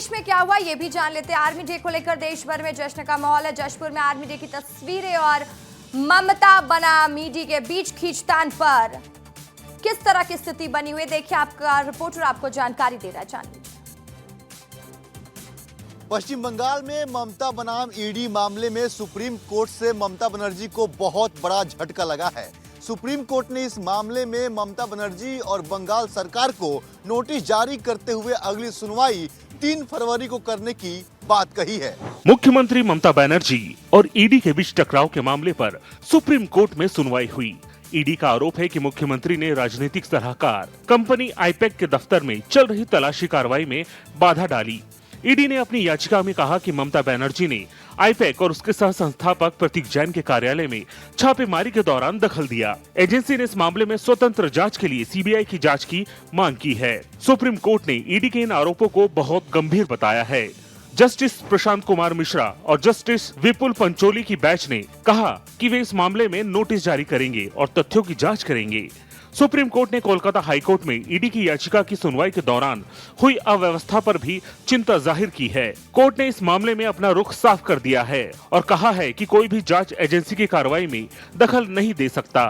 प्रदेश में क्या हुआ ये भी जान लेते हैं। आर्मी डे को लेकर देश भर में जश्न का माहौल है। जशपुर में आर्मी डे की तस्वीरें और ममता बनाम ईडी के बीच खींचतान पर किस तरह की स्थिति बनी हुई, देखिए आपका रिपोर्टर आपको जानकारी दे रहा है, जान लीजिए। पश्चिम बंगाल में ममता बनाम ईडी मामले में सुप्रीम कोर्ट से ममता बनर्जी को बहुत बड़ा झटका लगा है। सुप्रीम कोर्ट ने इस मामले में ममता बनर्जी और बंगाल सरकार को नोटिस जारी करते हुए अगली सुनवाई 3 फरवरी को करने की बात कही है। मुख्यमंत्री ममता बनर्जी और ईडी के बीच टकराव के मामले पर सुप्रीम कोर्ट में सुनवाई हुई। ईडी का आरोप है कि मुख्यमंत्री ने राजनीतिक सलाहकार कंपनी आईपैक के दफ्तर में चल रही तलाशी कार्रवाई में बाधा डाली। ईडी ने अपनी याचिका में कहा कि ममता बनर्जी ने आईपैक और उसके सह संस्थापक प्रतीक जैन के कार्यालय में छापेमारी के दौरान दखल दिया। एजेंसी ने इस मामले में स्वतंत्र जांच के लिए सीबीआई की जांच की मांग की है। सुप्रीम कोर्ट ने ईडी के इन आरोपों को बहुत गंभीर बताया है। जस्टिस प्रशांत कुमार मिश्रा और जस्टिस विपुल पंचोली की बेंच ने कहा कि वे इस मामले में नोटिस जारी करेंगे और तथ्यों की जांच करेंगे। सुप्रीम कोर्ट ने कोलकाता हाईकोर्ट में ईडी की याचिका की सुनवाई के दौरान हुई अव्यवस्था पर भी चिंता जाहिर की है। कोर्ट ने इस मामले में अपना रुख साफ कर दिया है और कहा है कि कोई भी जांच एजेंसी की कार्रवाई में दखल नहीं दे सकता।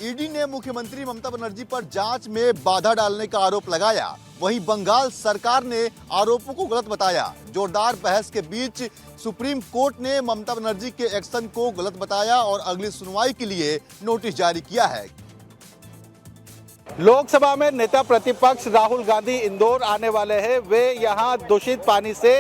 ईडी ने मुख्यमंत्री ममता बनर्जी पर जांच में बाधा डालने का आरोप लगाया। वहीं बंगाल सरकार ने आरोपों को गलत बताया। जोरदार बहस के बीच सुप्रीम कोर्ट ने ममता बनर्जी के एक्शन को गलत बताया और अगली सुनवाई के लिए नोटिस जारी किया है। लोकसभा में नेता प्रतिपक्ष राहुल गांधी इंदौर आने वाले हैं। वे यहां दूषित पानी से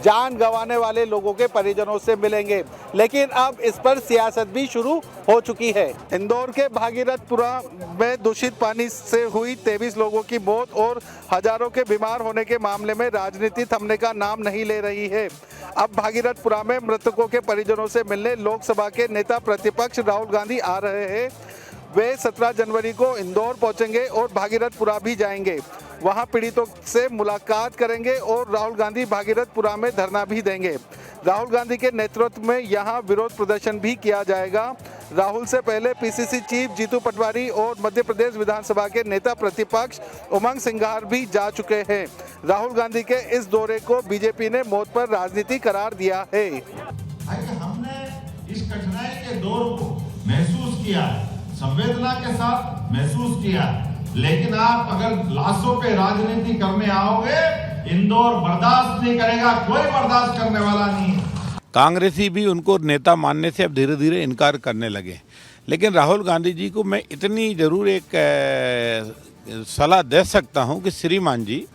जान गंवाने वाले लोगों के परिजनों से मिलेंगे, लेकिन अब इस पर सियासत भी शुरू हो चुकी है। इंदौर के भागीरथपुरा में दूषित पानी से हुई 23 लोगों की मौत और हजारों के बीमार होने के मामले में राजनीति थमने का नाम नहीं ले रही है। अब भागीरथपुरा में मृतकों के परिजनों से मिलने लोकसभा के नेता प्रतिपक्ष राहुल गांधी आ रहे हैं। वे 17 जनवरी को इंदौर पहुंचेंगे और भागीरथपुरा भी जाएंगे। वहां पीड़ितों से मुलाकात करेंगे और राहुल गांधी भागीरथपुरा में धरना भी देंगे। राहुल गांधी के नेतृत्व में यहां विरोध प्रदर्शन भी किया जाएगा। राहुल से पहले पीसीसी चीफ जीतू पटवारी और मध्य प्रदेश विधानसभा के नेता प्रतिपक्ष उमंग सिंघार भी जा चुके हैं। राहुल गांधी के इस दौरे को बीजेपी ने मौत पर राजनीति करार दिया है। हमने इस कठिनाई के दौर को महसूस किया, संवेदना के साथ महसूस किया, लेकिन आप अगर लाशों पे राजनीति करने आओगे, इंदौर बर्दाश्त नहीं करेगा, कोई बर्दाश्त करने वाला नहीं। कांग्रेसी भी उनको नेता मानने से अब धीरे धीरे इनकार करने लगे, लेकिन राहुल गांधी जी को मैं इतनी जरूर एक सलाह दे सकता हूं कि श्रीमान जी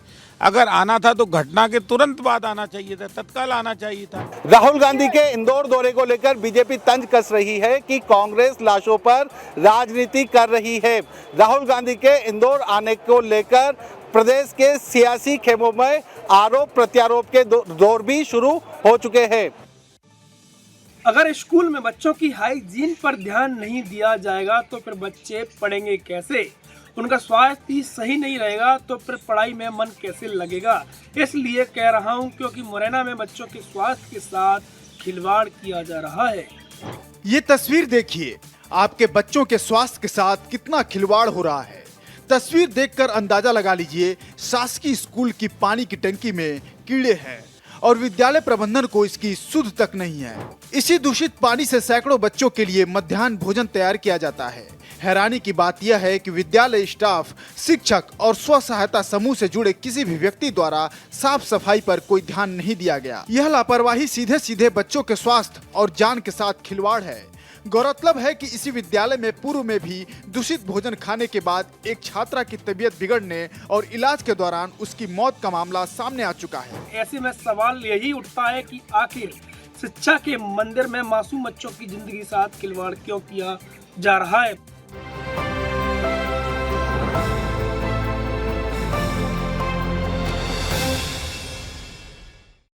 अगर आना था तो घटना के तुरंत बाद आना चाहिए था, तत्काल आना चाहिए था। राहुल गांधी के इंदौर दौरे को लेकर बीजेपी तंज कस रही है कि कांग्रेस लाशों पर राजनीति कर रही है। राहुल गांधी के इंदौर आने को लेकर प्रदेश के सियासी खेमों में आरोप प्रत्यारोप के दौर भी शुरू हो चुके हैं। अगर स्कूल में बच्चों की हाइजीन पर ध्यान नहीं दिया जाएगा तो फिर बच्चे पढ़ेंगे कैसे? उनका स्वास्थ्य ही सही नहीं रहेगा तो फिर पढ़ाई में मन कैसे लगेगा? इसलिए कह रहा हूं क्योंकि मुरैना में बच्चों के स्वास्थ्य के साथ खिलवाड़ किया जा रहा है। ये तस्वीर देखिए, आपके बच्चों के स्वास्थ्य के साथ कितना खिलवाड़ हो रहा है। तस्वीर देखकर अंदाजा लगा लीजिए, शासकीय स्कूल की पानी की टंकी में कीड़े हैं और विद्यालय प्रबंधन को इसकी सुध तक नहीं है। इसी दूषित पानी से सैकड़ों बच्चों के लिए मध्याह्न भोजन तैयार किया जाता है। हैरानी की बात यह है कि विद्यालय स्टाफ, शिक्षक और स्व सहायता समूह से जुड़े किसी भी व्यक्ति द्वारा साफ सफाई पर कोई ध्यान नहीं दिया गया। यह लापरवाही सीधे सीधे बच्चों के स्वास्थ्य और जान के साथ खिलवाड़ है। गौरतलब है कि इसी विद्यालय में पूर्व में भी दूषित भोजन खाने के बाद एक छात्रा की तबीयत बिगड़ने और इलाज के दौरान उसकी मौत का मामला सामने आ चुका है। ऐसे में सवाल यही उठता है कि आखिर शिक्षा के मंदिर में मासूम बच्चों की जिंदगी साथ खिलवाड़ क्यों किया जा रहा है?